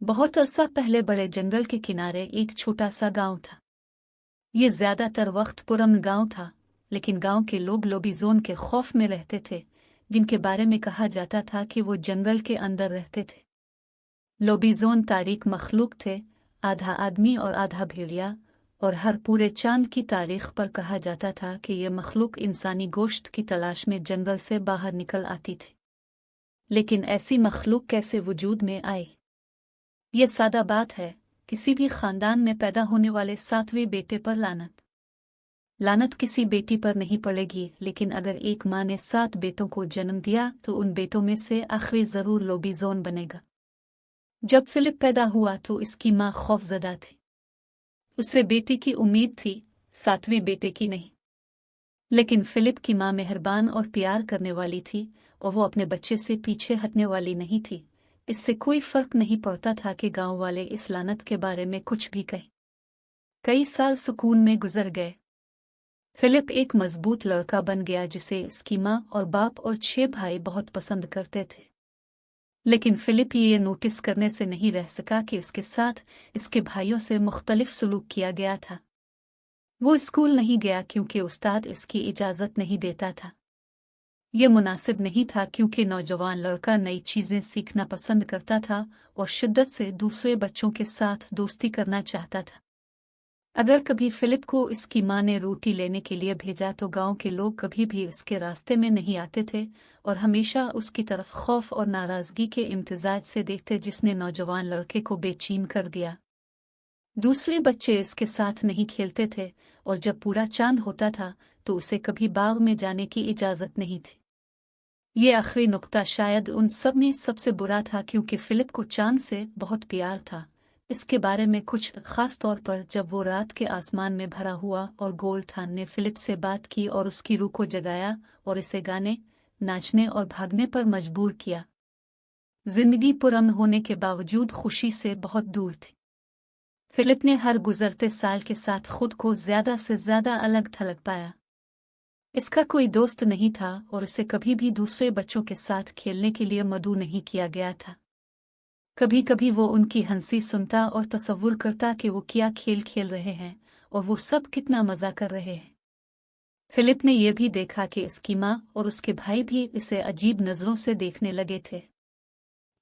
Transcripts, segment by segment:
बहुत अरसा पहले बड़े जंगल के किनारे एक छोटा सा गांव था। ये ज्यादातर वक्त पुरअमन गांव था, लेकिन गांव के लोग लोबीजोन के खौफ में रहते थे, जिनके बारे में कहा जाता था कि वो जंगल के अंदर रहते थे। लोबीजोन तारीख मखलूक थे, आधा आदमी और आधा भेड़िया, और हर पूरे चांद की तारीख पर कहा जाता था कि ये मखलूक इंसानी गोश्त की तलाश में जंगल से बाहर निकल आती थी। लेकिन ऐसी मखलूक कैसे वजूद में आई? ये सादा बात है, किसी भी खानदान में पैदा होने वाले 7वें बेटे पर लानत। लानत किसी बेटी पर नहीं पड़ेगी, लेकिन अगर एक माँ ने 7 बेटों को जन्म दिया तो उन बेटों में से आखिरी जरूर लोबीजोन बनेगा। जब फिलिप पैदा हुआ तो इसकी माँ खौफजदा थी। उसे बेटी की उम्मीद थी, 7वें बेटे की नहीं। लेकिन फिलिप की माँ मेहरबान और प्यार करने वाली थी, और वो अपने बच्चे से पीछे हटने वाली नहीं थी। इससे कोई फर्क नहीं पड़ता था कि गांव वाले इस लानत के बारे में कुछ भी कहें। कई साल सुकून में गुजर गए। फिलिप एक मजबूत लड़का बन गया जिसे इसकी माँ और बाप और 6 भाई बहुत पसंद करते थे। लेकिन फिलिप ये नोटिस करने से नहीं रह सका कि इसके साथ इसके भाइयों से मुख्तलिफ सलूक किया गया था। वो स्कूल नहीं गया क्योंकि उस्ताद इसकी इजाज़त नहीं देता था। ये मुनासिब नहीं था क्योंकि नौजवान लड़का नई चीज़ें सीखना पसंद करता था और शिद्दत से दूसरे बच्चों के साथ दोस्ती करना चाहता था। अगर कभी फिलिप को इसकी माँ ने रोटी लेने के लिए भेजा तो गांव के लोग कभी भी इसके रास्ते में नहीं आते थे और हमेशा उसकी तरफ खौफ और नाराज़गी के इम्तिजाज से देखते, जिसने नौजवान लड़के को बेचैन कर दिया। दूसरे बच्चे इसके साथ नहीं खेलते थे, और जब पूरा चांद होता था तो उसे कभी बाग में जाने की इजाज़त नहीं थी। ये आखिरी नुक्ता शायद उन सब में सबसे बुरा था, क्योंकि फिलिप को चांद से बहुत प्यार था। इसके बारे में कुछ खास तौर पर जब वो रात के आसमान में भरा हुआ और गोल थान ने फिलिप से बात की और उसकी रूह को जगाया और इसे गाने, नाचने और भागने पर मजबूर किया। जिंदगी पुरअमन होने के बावजूद खुशी से बहुत दूर थी। फिलिप ने हर गुजरते साल के साथ खुद को ज्यादा से ज्यादा अलग थलग पाया। इसका कोई दोस्त नहीं था और इसे कभी भी दूसरे बच्चों के साथ खेलने के लिए मदऊ नहीं किया गया था। कभी कभी वो उनकी हंसी सुनता और तसव्वुर करता कि वो क्या खेल खेल रहे हैं और वो सब कितना मजा कर रहे हैं। फिलिप ने यह भी देखा कि इसकी माँ और उसके भाई भी इसे अजीब नजरों से देखने लगे थे।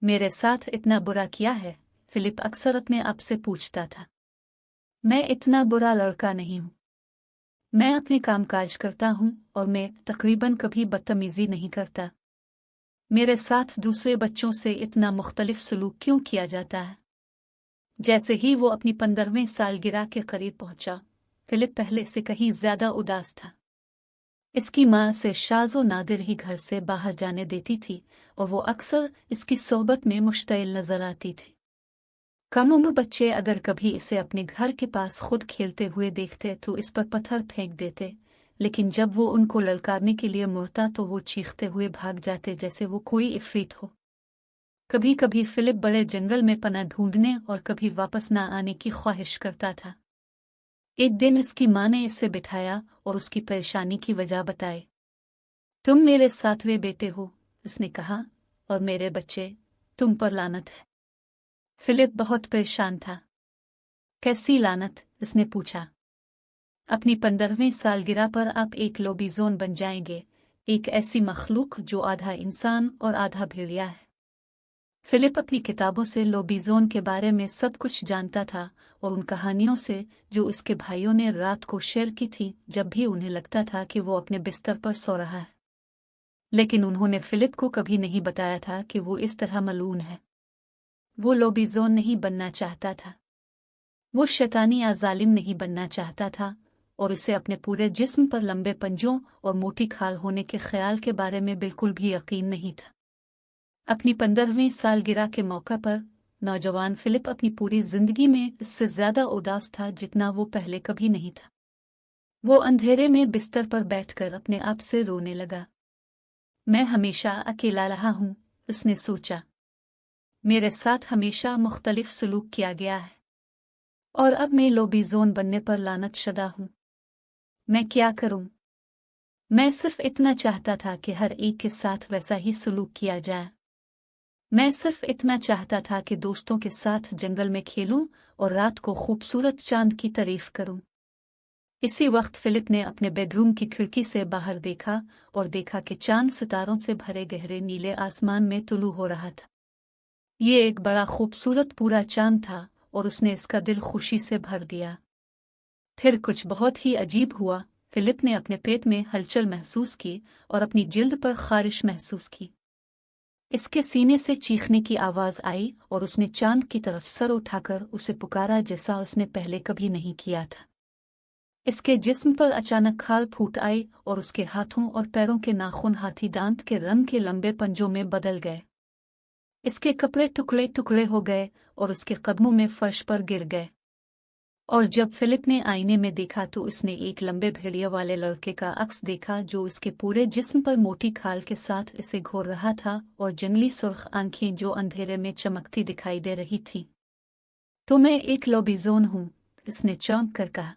मेरे साथ इतना बुरा क्या है? फिलिप अक्सर अपने आप से पूछता था। मैं इतना बुरा लड़का नहीं हूं। मैं अपने कामकाज करता हूं और मैं तकरीबन कभी बदतमीजी नहीं करता। मेरे साथ दूसरे बच्चों से इतना मुख्तलिफ सलूक क्यों किया जाता है? जैसे ही वो अपनी 15वीं सालगिरह के करीब पहुंचा, फिलिप पहले से कहीं ज्यादा उदास था। इसकी माँ से शाज़ो नादिर ही घर से बाहर जाने देती थी और वो अक्सर इसकी सोहबत में मुश्तइल नजर आती थी। कम उम्र बच्चे अगर कभी इसे अपने घर के पास खुद खेलते हुए देखते तो इस पर पत्थर फेंक देते, लेकिन जब वो उनको ललकारने के लिए मुड़ता तो वो चीखते हुए भाग जाते जैसे वो कोई इफरीत हो। कभी कभी फिलिप बड़े जंगल में पनाह ढूंढने और कभी वापस न आने की ख्वाहिश करता था। एक दिन इसकी माँ ने इसे बिठाया और उसकी परेशानी की वजह बताई। तुम मेरे 7वें बेटे हो, उसने कहा, और मेरे बच्चे, तुम पर लानत है। फिलिप बहुत परेशान था। कैसी लानत? उसने पूछा। अपनी 15वीं सालगिरह पर आप एक लोबीजोन बन जाएंगे, एक ऐसी मखलूक जो आधा इंसान और आधा भेड़िया है। फिलिप अपनी किताबों से लोबीजोन के बारे में सब कुछ जानता था और उन कहानियों से जो उसके भाइयों ने रात को शेयर की थी जब भी उन्हें लगता था कि वो अपने बिस्तर पर सो रहा है। लेकिन उन्होंने फिलिप को कभी नहीं बताया था कि वो इस तरह मलून है। वो लोबीजोन नहीं बनना चाहता था। वो शैतानी या जालिम नहीं बनना चाहता था, और उसे अपने पूरे जिस्म पर लंबे पंजों और मोटी खाल होने के ख्याल के बारे में बिल्कुल भी यकीन नहीं था। अपनी 15वीं सालगिरह के मौका पर नौजवान फिलिप अपनी पूरी जिंदगी में इससे ज्यादा उदास था जितना वो पहले कभी नहीं था। वो अंधेरे में बिस्तर पर बैठकर अपने आप से रोने लगा। मैं हमेशा अकेला रहा हूं, उसने सोचा। मेरे साथ हमेशा मुख्तलिफ सलूक किया गया है, और अब मैं लोबीजोन बनने पर लानत शुदा हूं। मैं क्या करूं? मैं सिर्फ इतना चाहता था कि हर एक के साथ वैसा ही सलूक किया जाए। मैं सिर्फ इतना चाहता था कि दोस्तों के साथ जंगल में खेलूं और रात को खूबसूरत चांद की तारीफ करूं। इसी वक्त फिलिप ने अपने बेडरूम की खिड़की से बाहर देखा और देखा कि चांद सितारों से भरे गहरे नीले आसमान में तुलू हो रहा था। ये एक बड़ा खूबसूरत पूरा चांद था और उसने इसका दिल खुशी से भर दिया। फिर कुछ बहुत ही अजीब हुआ। फिलिप ने अपने पेट में हलचल महसूस की और अपनी जिल्द पर खारिश महसूस की। इसके सीने से चीखने की आवाज आई और उसने चांद की तरफ सर उठाकर उसे पुकारा जैसा उसने पहले कभी नहीं किया था। इसके जिस्म पर अचानक खाल फूट आई और उसके हाथों और पैरों के नाखून हाथी दांत के रंग के लंबे पंजों में बदल गए। इसके कपड़े टुकड़े टुकड़े हो गए और उसके कदमों में फर्श पर गिर गए। और जब फिलिप ने आईने में देखा तो उसने एक लंबे भेड़िया वाले लड़के का अक्स देखा जो उसके पूरे जिस्म पर मोटी खाल के साथ इसे घोर रहा था और जंगली सुर्ख आंखें जो अंधेरे में चमकती दिखाई दे रही थीं। तो मैं एक लॉबीजोन हूँ, उसने चौंक कर कहा।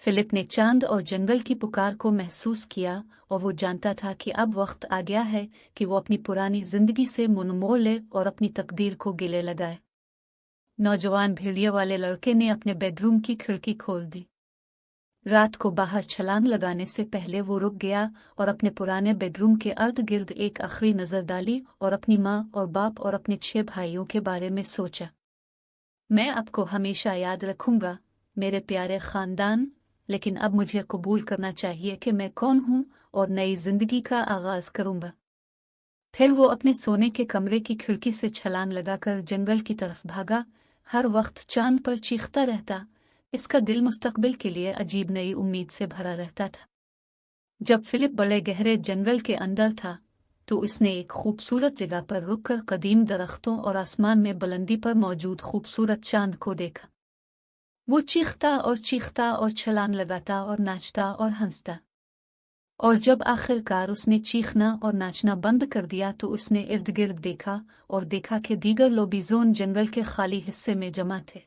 फिलिप ने चांद और जंगल की पुकार को महसूस किया और वो जानता था कि अब वक्त आ गया है कि वो अपनी पुरानी जिंदगी से मुंह मोड़ ले और अपनी तकदीर को गिले लगाए। नौजवान भेड़िया वाले लड़के ने अपने बेडरूम की खिड़की खोल दी। रात को बाहर छलांग लगाने से पहले वो रुक गया और अपने पुराने बेडरूम के अर्द गिर्द एक आखिरी नजर डाली और अपनी माँ और बाप और अपने 6 भाइयों के बारे में सोचा। मैं आपको हमेशा याद रखूंगा मेरे प्यारे खानदान, लेकिन अब मुझे कबूल करना चाहिए कि मैं कौन हूँ और नई जिंदगी का आगाज करूंगा। फिर वो अपने सोने के कमरे की खिड़की से छलांग लगाकर जंगल की तरफ भागा। हर वक्त चांद पर चीखता रहता, इसका दिल मुस्तकबिल के लिए अजीब नई उम्मीद से भरा रहता था। जब फिलिप बड़े गहरे जंगल के अंदर था तो उसने एक खूबसूरत जगह पर रुककर कदीम दरख्तों और आसमान में बुलंदी पर मौजूद खूबसूरत चांद को देखा। वो चीखता और छलांग लगाता और नाचता और हंसता। और जब आखिरकार उसने चीखना और नाचना बंद कर दिया तो उसने इर्द गिर्द देखा और देखा कि दीगर लोबीजोन जंगल के खाली हिस्से में जमा थे।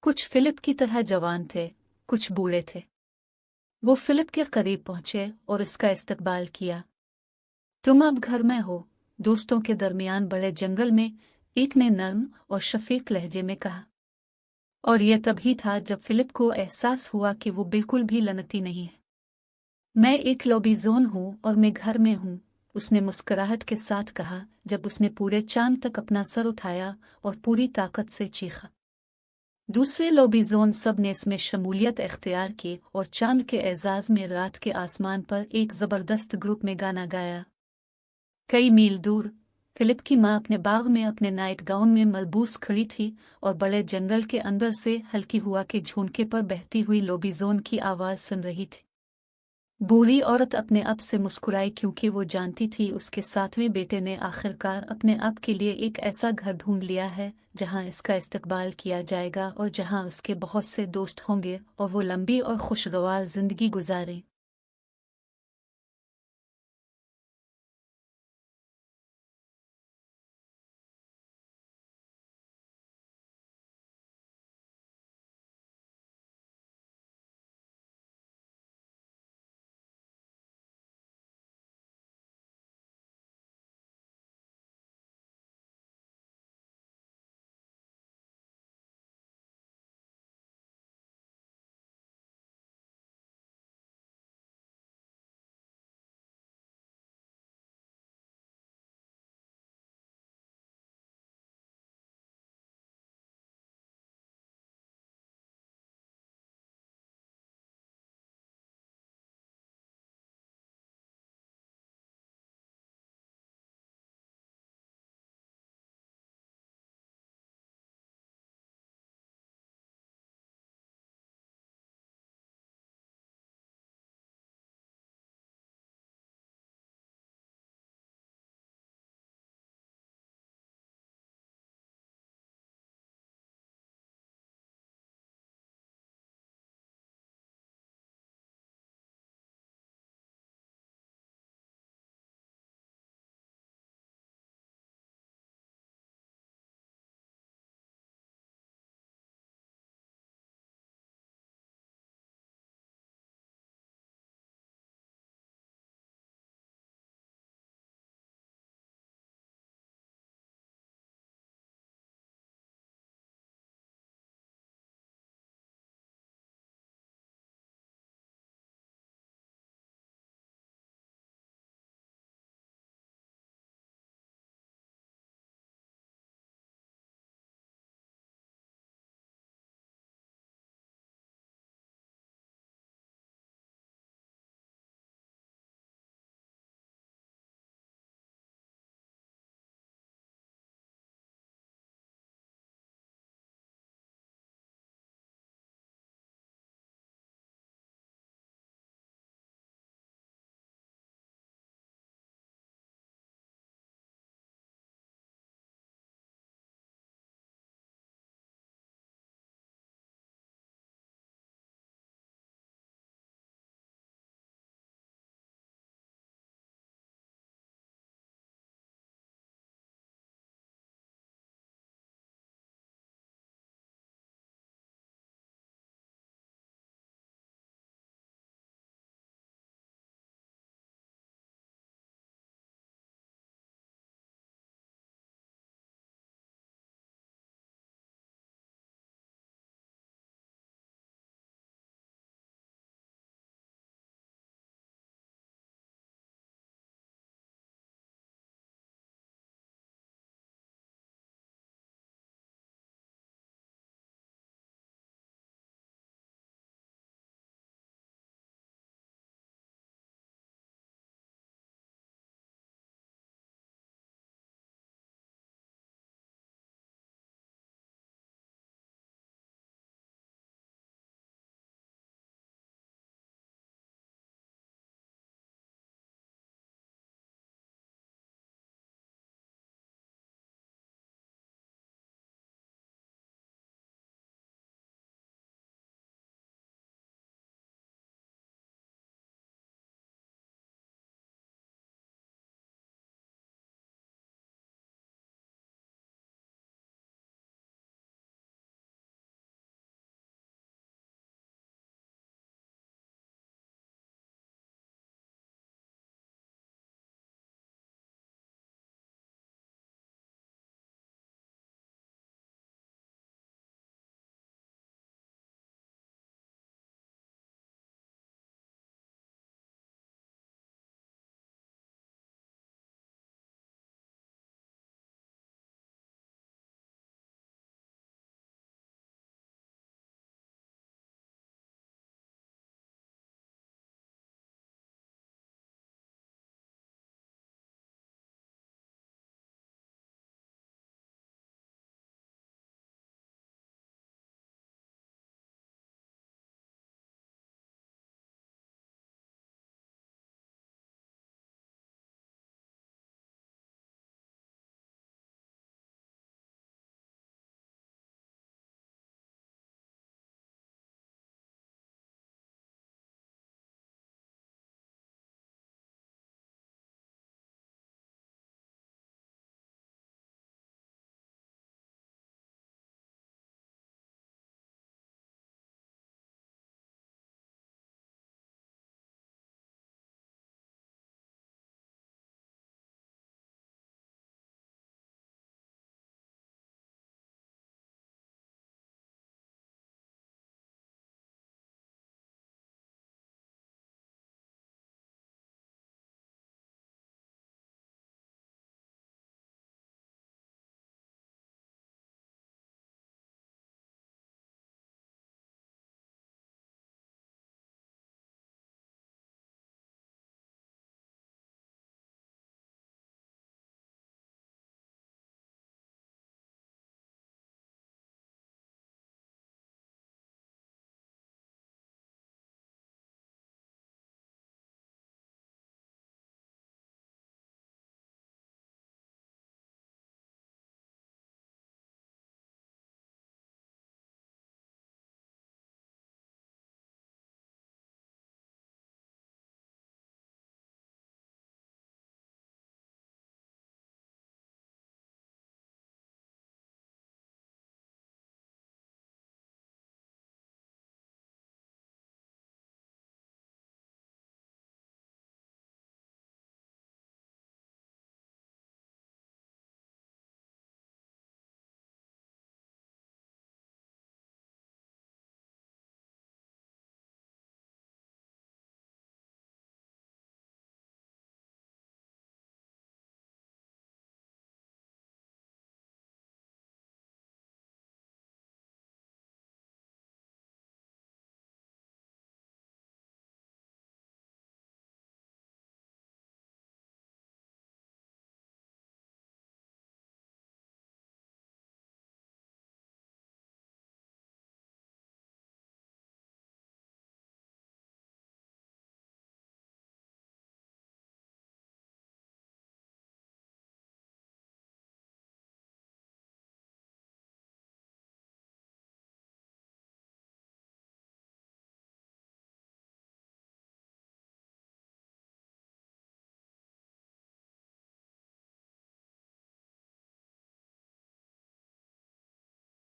कुछ फिलिप की तरह जवान थे, कुछ बूढ़े थे। वो फिलिप के करीब पहुंचे और इसका इस्तकबाल किया। तुम अब घर में हो, दोस्तों के दरमियान बड़े जंगल में, एक ने नर्म और शफीक लहजे में कहा। और यह तभी था जब फिलिप को एहसास हुआ कि वो बिल्कुल भी लनती नहीं है। मैं एक लॉबीजोन हूँ और मैं घर में हूँ, उसने मुस्कुराहट के साथ कहा जब उसने पूरे चांद तक अपना सर उठाया और पूरी ताकत से चीखा। दूसरे लॉबीजोन सब ने इसमें शमूलियत इख्तियार की और चांद के एजाज में रात के आसमान पर एक जबरदस्त ग्रुप में गाना गाया। कई मील दूर फिलिप की माँ अपने बाग में अपने नाइट गाउन में मलबूस खड़ी थी और बड़े जंगल के अंदर से हल्की हुआ के झोंके पर बहती हुई लोबीजोन की आवाज सुन रही थी। बूढ़ी औरत अपने आप से मुस्कुराई क्योंकि वो जानती थी उसके 7वें बेटे ने आखिरकार अपने आप के लिए एक ऐसा घर ढूंढ लिया है जहां इसका इस्तकबाल किया जाएगा और जहां उसके बहुत से दोस्त होंगे और वो लंबी और खुशगवार जिंदगी गुजारें।